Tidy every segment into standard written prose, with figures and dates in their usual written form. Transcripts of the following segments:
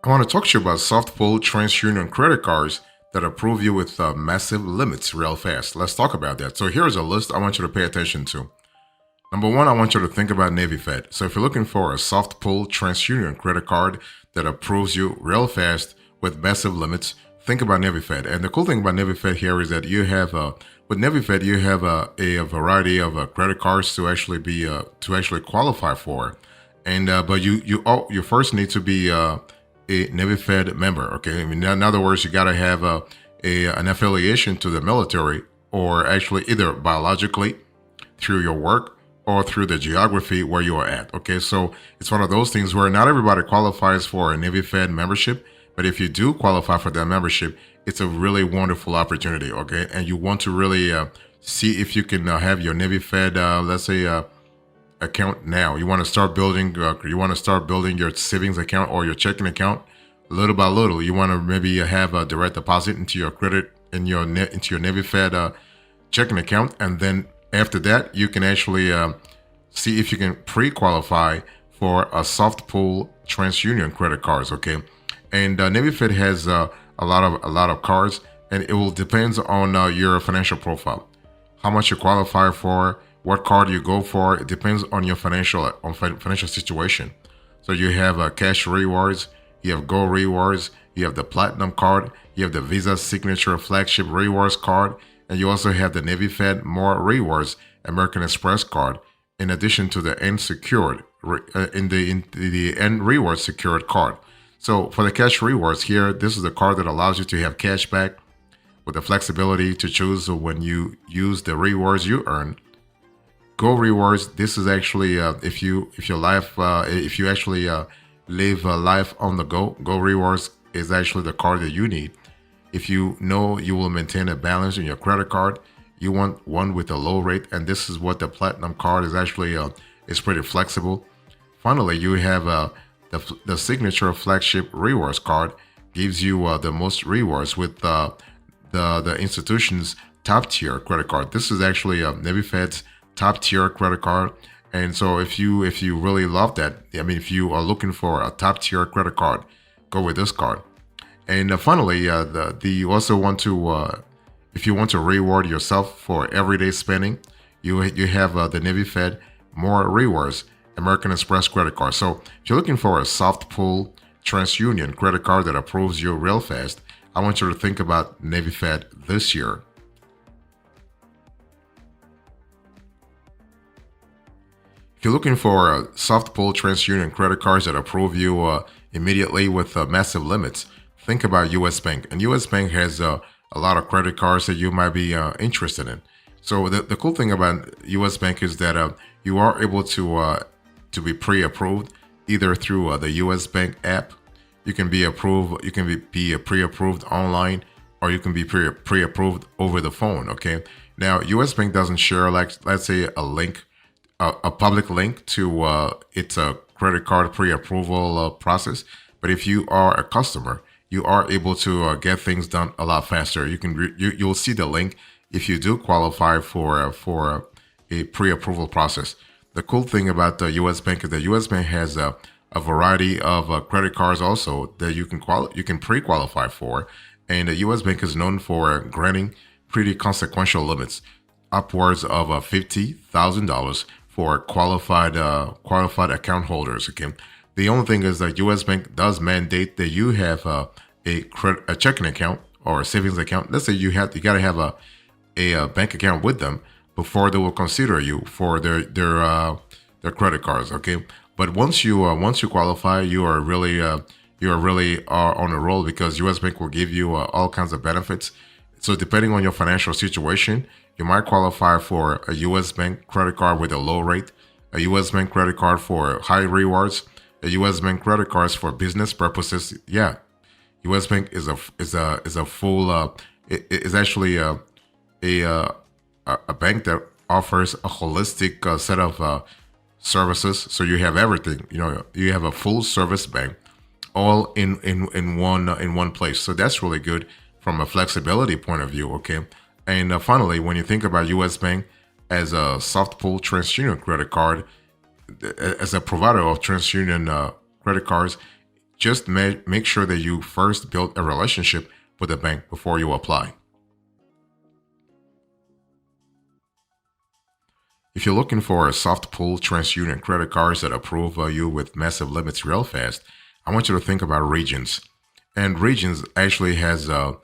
I want to talk to you about soft pull TransUnion credit cards that approve you with massive limits real fast. Let's talk about that. So here's a list I want you to pay attention to. Number one, I want you to think about Navy Fed. So if you're looking for a soft pull TransUnion credit card that approves you real fast with massive limits, think about Navy Fed. And the cool thing about Navy Fed here is that you have with Navy Fed you have a variety of credit cards to actually be to actually qualify for, and but you first need to be a Navy Fed member. Okay, I mean, in other words, you got to have an affiliation to the military, or actually either biologically through your work or through the geography where you are at. Okay, so it's one of those things where not everybody qualifies for a Navy Fed membership, but if you do qualify for that membership, it's a really wonderful opportunity. Okay, and you want to really see if you can have your Navy Fed, let's say, account now. You want to start building. You want to start building your savings account or your checking account little by little. You want to maybe have a direct deposit into your credit into your Navy Fed checking account, and then after that, you can actually see if you can pre-qualify for a soft pull TransUnion credit cards. Okay, and Navy Fed has a lot of cards, and it will depends on your financial profile, how much you qualify for, what card you go for. It depends on your financial situation. So you have cash rewards, you have gold rewards, you have the platinum card, you have the Visa Signature Flagship Rewards card, and you also have the Navy Fed More Rewards American Express card, in addition to the N secured in the N Rewards secured card. So for the cash rewards here, this is the card that allows you to have cash back with the flexibility to choose when you use the rewards you earn. Go rewards. This is actually if you actually live a life on the go. Go rewards is actually the card that you need. If you know you will maintain a balance in your credit card, you want one with a low rate, and this is what the platinum card is actually. Is pretty flexible. Finally, you have the signature flagship rewards card, gives you the most rewards with the institution's top tier credit card. This is actually Navy Fed's top tier credit card. And so if you really love that, I mean, if you are looking for a top tier credit card, go with this card. And finally, you also want to if you want to reward yourself for everyday spending, you have the Navy Fed More Rewards American Express credit card. So if you're looking for a soft pull TransUnion credit card that approves you real fast, I want you to think about Navy Fed this year. If you're looking for a soft pull TransUnion credit cards that approve you immediately with massive limits, think about US Bank. And US Bank has a lot of credit cards that you might be interested in. So the cool thing about US Bank is that you are able to be pre-approved either through the US Bank app. You can be approved. You can be pre-approved online, or you can be pre-approved over the phone. Okay. Now, US Bank doesn't share, like, let's say, a link, a public link to its credit card pre-approval process. But if you are a customer, you are able to get things done a lot faster. You'll see the link if you do qualify for a pre-approval process. The cool thing about the U.S. Bank is that U.S. Bank has a variety of credit cards also that you can pre-qualify for, and the U.S. Bank is known for granting pretty consequential limits, upwards of $50,000 for qualified account holders. Okay, the only thing is that U.S. Bank does mandate that you have a checking account or a savings account. Let's say you got to have a bank account with them before they will consider you for their credit cards. Okay, but once you qualify, you are really on a roll, because U.S. Bank will give you all kinds of benefits. So depending on your financial situation, you might qualify for a U.S. Bank credit card with a low rate, a U.S. Bank credit card for high rewards, a U.S. Bank credit cards for business purposes. Yeah, U.S. Bank is a full is actually a bank that offers a holistic set of services. So you have everything. You have a full service bank, all in one place. So that's really good from a flexibility point of view. Okay, and finally, when you think about U.S. Bank as a soft pull TransUnion credit card, as a provider of TransUnion credit cards, just make sure that you first build a relationship with the bank before you apply. If you're looking for a soft pull TransUnion credit cards that approve you with massive limits real fast, I want you to think about Regions. And Regions actually has a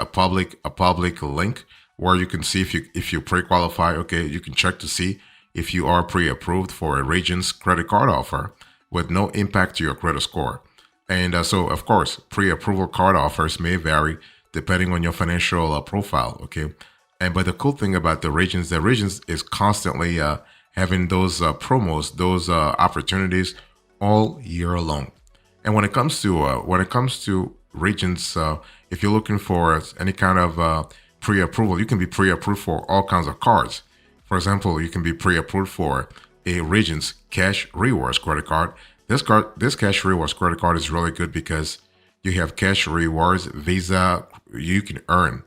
public link where you can see if you pre-qualify. Okay, you can check to see if you are pre-approved for a Regions credit card offer with no impact to your credit score. And so, of course, pre-approval card offers may vary depending on your financial profile. Okay, but the cool thing about the Regions is constantly having those promos, those opportunities all year long. And when it comes to Regions, if you're looking for any kind of pre-approval, you can be pre-approved for all kinds of cards. For example, you can be pre-approved for a Regions Cash Rewards credit card. This Cash Rewards credit card is really good because you have Cash Rewards Visa. You can earn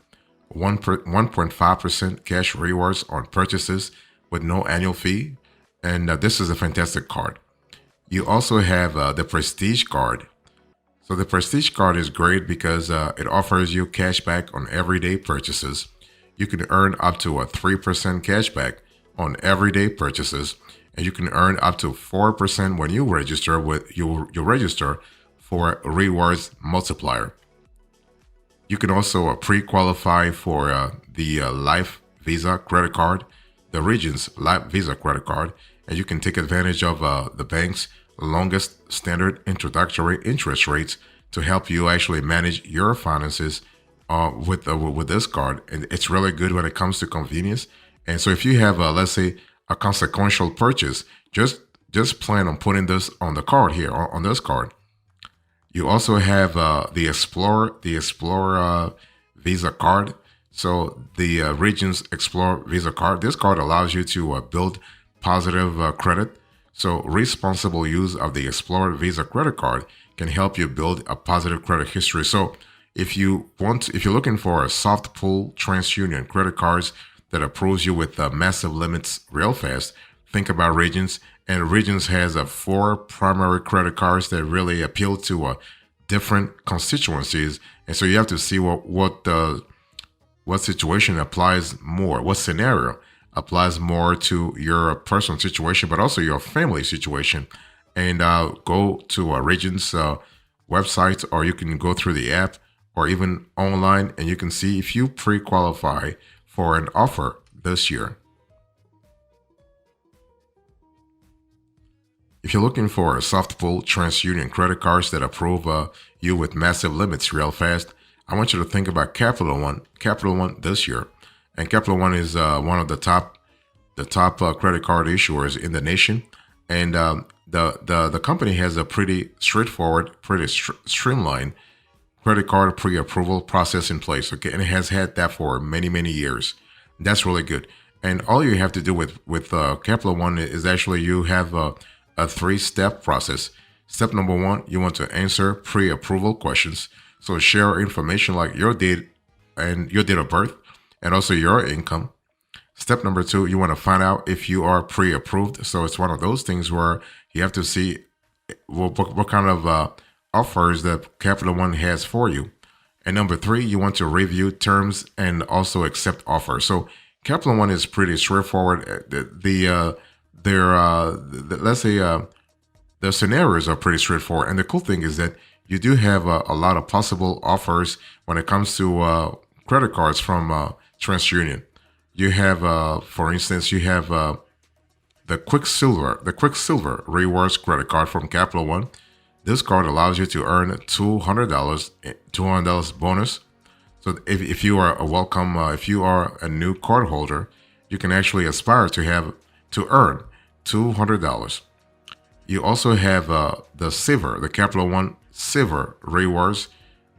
1.5% cash rewards on purchases with no annual fee, and this is a fantastic card. You also have the Prestige card. So the Prestige card is great because it offers you cash back on everyday purchases. You can earn up to a 3% cash back on everyday purchases, and you can earn up to 4% when you register for a rewards multiplier. You can also pre-qualify for the Life Visa credit card, the Regions Life Visa credit card, and you can take advantage of the bank's longest standard introductory interest rates to help you actually manage your finances with this card. And it's really good when it comes to convenience. And so if you have, let's say, a consequential purchase, just plan on putting this on the card here, on this card. You also have the Explorer Visa card. So the Regions Explorer Visa card. This card allows you to build positive credit. So responsible use of the Explorer Visa credit card can help you build a positive credit history. So if you're looking for a soft pull TransUnion credit cards that approves you with massive limits real fast, think about Regions. And Regions has 4 primary credit cards that really appeal to different constituencies. And so you have to see what situation applies more, what scenario applies more to your personal situation, but also your family situation. And go to a Regions website, or you can go through the app or even online, and you can see if you pre-qualify for an offer this year. If you're looking for a soft pull TransUnion credit cards that approve you with massive limits real fast, I want you to think about Capital One this year. And Capital One is one of the top credit card issuers in the nation. And the company has a pretty straightforward, streamlined credit card pre-approval process in place. Okay, and it has had that for many years. That's really good. And all you have to do with Capital One is actually you have a 3-step process. Step number 1, you want to answer pre-approval questions. So share information like your date of birth and also your income. Step number 2, you want to find out if you are pre-approved. So it's one of those things where you have to see what kind of offers that Capital One has for you. And number 3, you want to review terms and also accept offers. So Capital One is pretty straightforward. Let's say the scenarios are pretty straightforward. And the cool thing is that you do have a lot of possible offers when it comes to credit cards from TransUnion. You have, for instance, you have the Quicksilver Rewards credit card from Capital One. This card allows you to earn $200 bonus. So if you are if you are a new card holder, you can actually aspire to earn $200. You also have the Capital One Silver Rewards.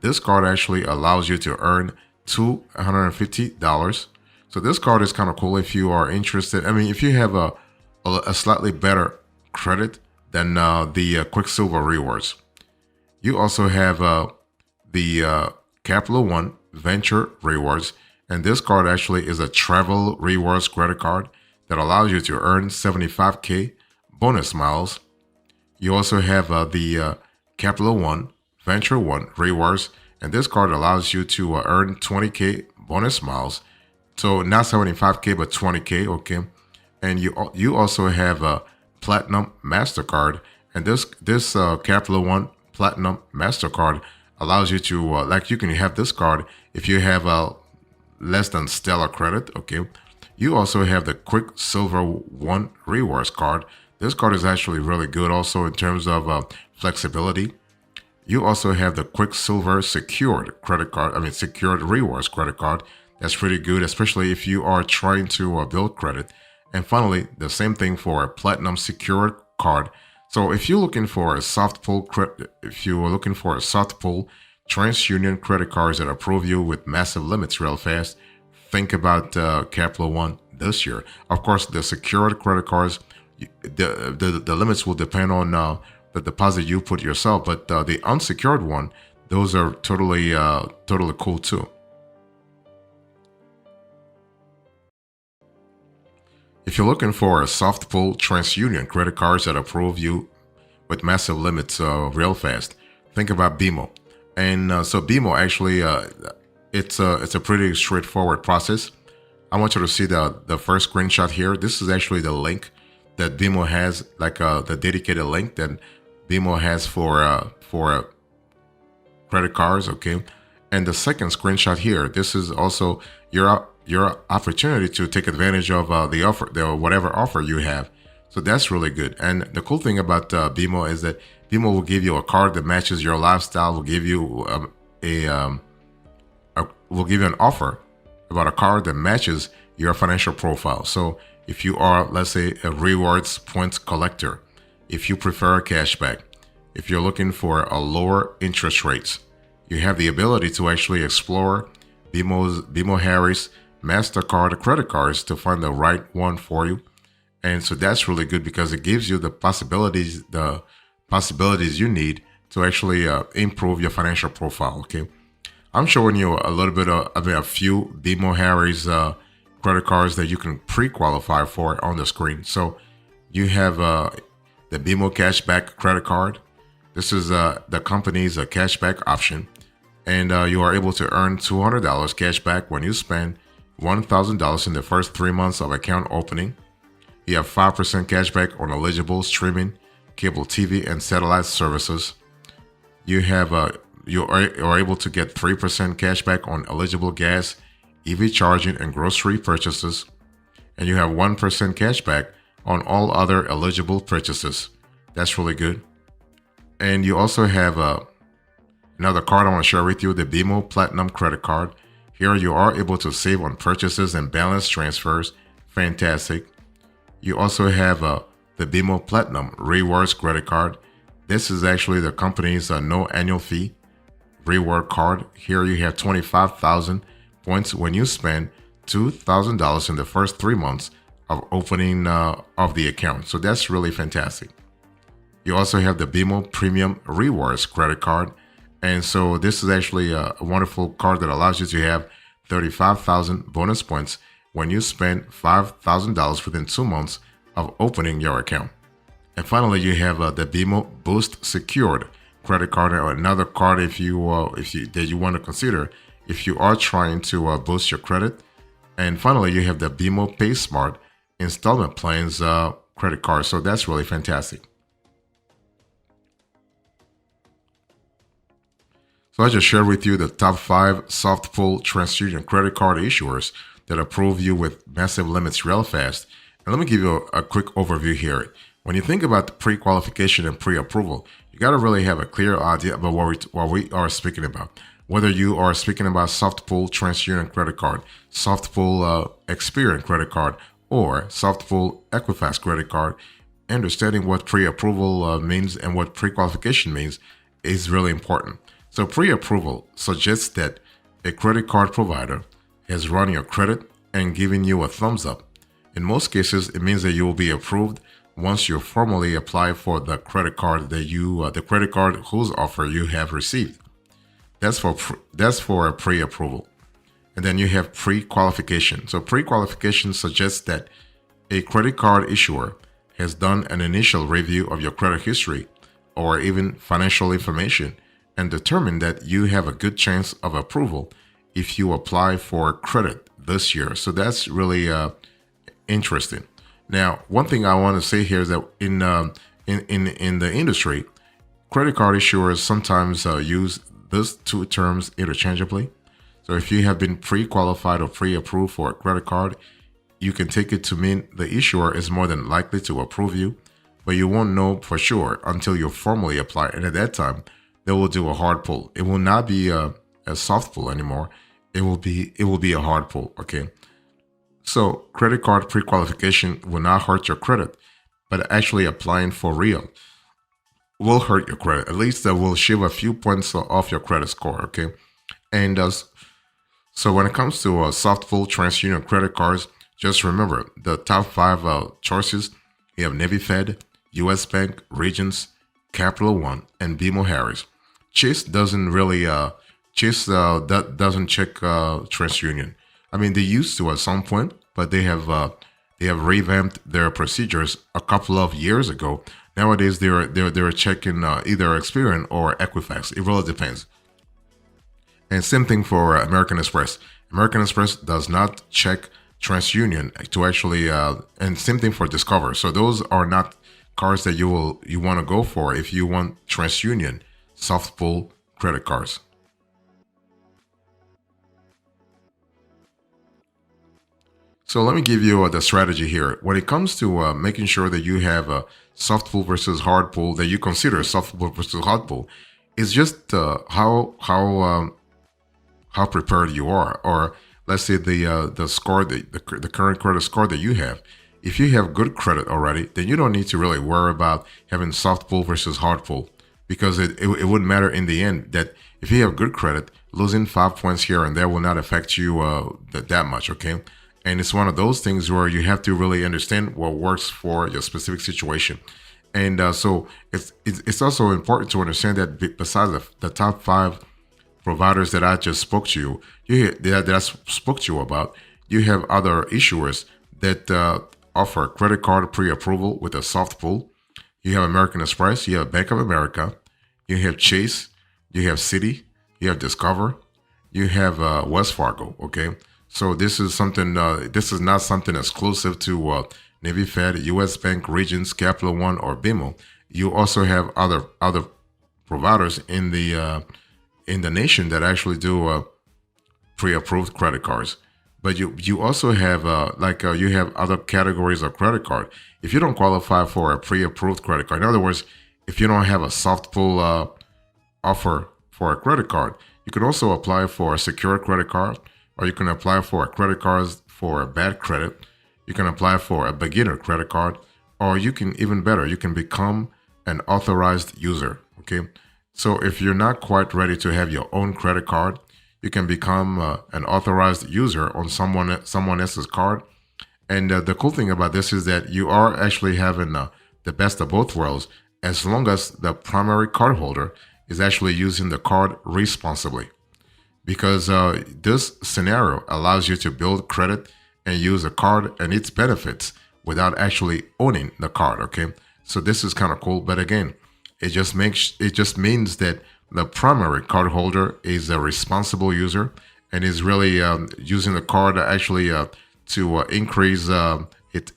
This card actually allows you to earn $250. So this card is kind of cool if you are interested. I mean, if you have a slightly better credit than the Quicksilver Rewards. You also have the Capital One Venture Rewards. And this card actually is a travel rewards credit card that allows you to earn 75K bonus miles. You also have the Capital One, Venture One rewards, and this card allows you to earn 20K bonus miles. So not 75K but 20K, okay? And you also have a Platinum Mastercard, and this Capital One Platinum Mastercard allows you to like you can have this card if you have a less than stellar credit, okay? You also have the Quicksilver One Rewards card. This card is actually really good also in terms of flexibility. You also have the Quicksilver Secured credit card, Secured Rewards credit card. That's pretty good, especially if you are trying to build credit. And finally, the same thing for a Platinum Secured card. So if you're looking for a soft pull TransUnion credit cards that approve you with massive limits real fast, think about Capital One this year. Of course, the secured credit cards, the limits will depend on the deposit you put yourself, but the unsecured one, those are totally cool too. If you're looking for a soft pull TransUnion credit cards that approve you with massive limits real fast, think about Bimo. And so Bimo actually, it's a pretty straightforward process. I want you to see the first screenshot here. This is actually the link that Bimo has, like the dedicated link that Bimo has for credit cards, okay? And the second screenshot here, this is also your opportunity to take advantage of the offer, whatever offer you have. So that's really good. And the cool thing about Bimo is that Bimo will give you a card that matches your lifestyle. Will give you will give you an offer about a card that matches your financial profile. So if you are, let's say, a rewards points collector, if you prefer cashback, if you're looking for a lower interest rates, you have the ability to actually explore Bimo Harris MasterCard credit cards to find the right one for you. And so that's really good because it gives you the possibilities you need to actually improve your financial profile. Okay, I'm showing you a little bit of a few Bimo Harris credit cards that you can pre-qualify for on the screen. So you have the Bimo Cashback credit card. This is the company's cashback option, and you are able to earn $200 cashback when you spend $1,000 in the first 3 months of account opening. You have 5% cashback on eligible streaming, cable TV, and satellite services. You are able to get 3% cashback on eligible gas, EV charging, and grocery purchases. And you have 1% cashback on all other eligible purchases. That's really good. And you also have another card I want to share with you, the Bimo Platinum credit card. Here you are able to save on purchases and balance transfers. Fantastic. You also have the Bimo Platinum Rewards credit card. This is actually the company's no annual fee reward card. Here you have 25,000 points when you spend $2,000 in the first 3 months of opening of the account. So that's really fantastic. You also have the Bimo Premium Rewards credit card. And so this is actually a wonderful card that allows you to have 35,000 bonus points when you spend $5,000 within 2 months of opening your account. And finally, you have the Bimo Boost Secured credit card, or another card that you want to consider if you are trying to boost your credit. And finally, you have the Bimo Pay Smart installment plans credit card. So that's really fantastic. So I just shared with you the top 5 soft pull TransUnion credit card issuers that approve you with massive limits real fast. And let me give you a quick overview here. When you think about the pre-qualification and pre-approval, you got to really have a clear idea about what we are speaking about. Whether you are speaking about soft pull TransUnion credit card, soft pull Experian credit card, or soft pull Equifax credit card, understanding what pre-approval means and what pre-qualification means is really important. So pre-approval suggests that a credit card provider has run your credit and given you a thumbs up. In most cases, it means that you will be approved once you formally apply for the credit card the credit card whose offer you have received. That's for a pre-approval. And then you have pre-qualification. So pre-qualification suggests that a credit card issuer has done an initial review of your credit history or even financial information and determine that you have a good chance of approval if you apply for credit this year. So that's really interesting. Now, one thing I want to say here is that in the industry, credit card issuers sometimes use these two terms interchangeably. So if you have been pre-qualified or pre-approved for a credit card, you can take it to mean the issuer is more than likely to approve you, but you won't know for sure until you formally apply. And at that time, they will do a hard pull. It will not be a soft pull anymore. It will be a hard pull. Okay. So credit card pre-qualification will not hurt your credit, but actually applying for real will hurt your credit. At least that will shave a few points off your credit score. Okay. And so when it comes to soft pull TransUnion credit cards, just remember the top five choices. You have Navy Fed, US Bank, Regions, Capital One, and Bimo Harris. Chase doesn't really doesn't check TransUnion. I mean, they used to at some point, but they have revamped their procedures a couple of years ago. Nowadays, they're checking either Experian or Equifax. It really depends. And same thing for American Express. American Express does not check TransUnion to actually, and same thing for Discover. So those are not cards that you want to go for if you want TransUnion soft pull credit cards. So let me give you the strategy here. When it comes to making sure that you have a soft pull versus hard pull, that you consider soft pull versus hard pull, is just how prepared you are, or let's say the score, the current credit score that you have. If you have good credit already, then you don't need to really worry about having soft pull versus hard pull, because it wouldn't matter in the end. That if you have good credit, losing 5 points here and there will not affect you that much. Okay. And it's one of those things where you have to really understand what works for your specific situation. And so it's also important to understand that besides the top five providers that I just spoke to you about, you have other issuers that offer credit card pre-approval with a soft pull. You have American Express, you have Bank of America, you have Chase, you have Citi, you have Discover, you have Wells Fargo. Okay. So this is something. This is not something exclusive to Navy Fed, U.S. Bank, Regions, Capital One, or Bimo. You also have other providers in the nation that actually do pre-approved credit cards. But you also have you have other categories of credit card. If you don't qualify for a pre-approved credit card, in other words, if you don't have a soft pull offer for a credit card, you can also apply for a secured credit card. Or you can apply for a credit card for a bad credit. You can apply for a beginner credit card, or you can, even better, you can become an authorized user. Okay. So if you're not quite ready to have your own credit card, you can become an authorized user on someone else's card. And the cool thing about this is that you are actually having the best of both worlds, as long as the primary cardholder is actually using the card responsibly. Because this scenario allows you to build credit and use a card and its benefits without actually owning the card. Okay, so this is kind of cool. But again, it just means that the primary cardholder is a responsible user and is really using the card actually to increase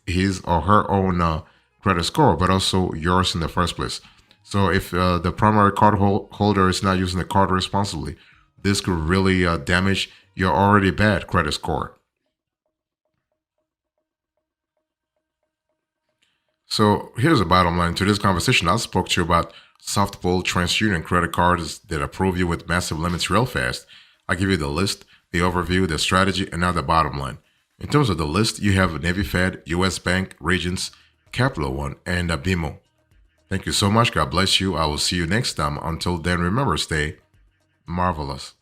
his or her own credit score, but also yours in the first place. So if the primary card holder is not using the card responsibly, this could really damage your already bad credit score. So here's the bottom line to this conversation. I spoke to you about soft pull TransUnion credit cards that approve you with massive limits real fast. I give you the list, the overview, the strategy, and now the bottom line. In terms of the list, you have Navy Fed, US Bank, Regions, Capital One, and Bimo. Thank you so much. God bless you. I will see you next time. Until then, remember, stay marvelous.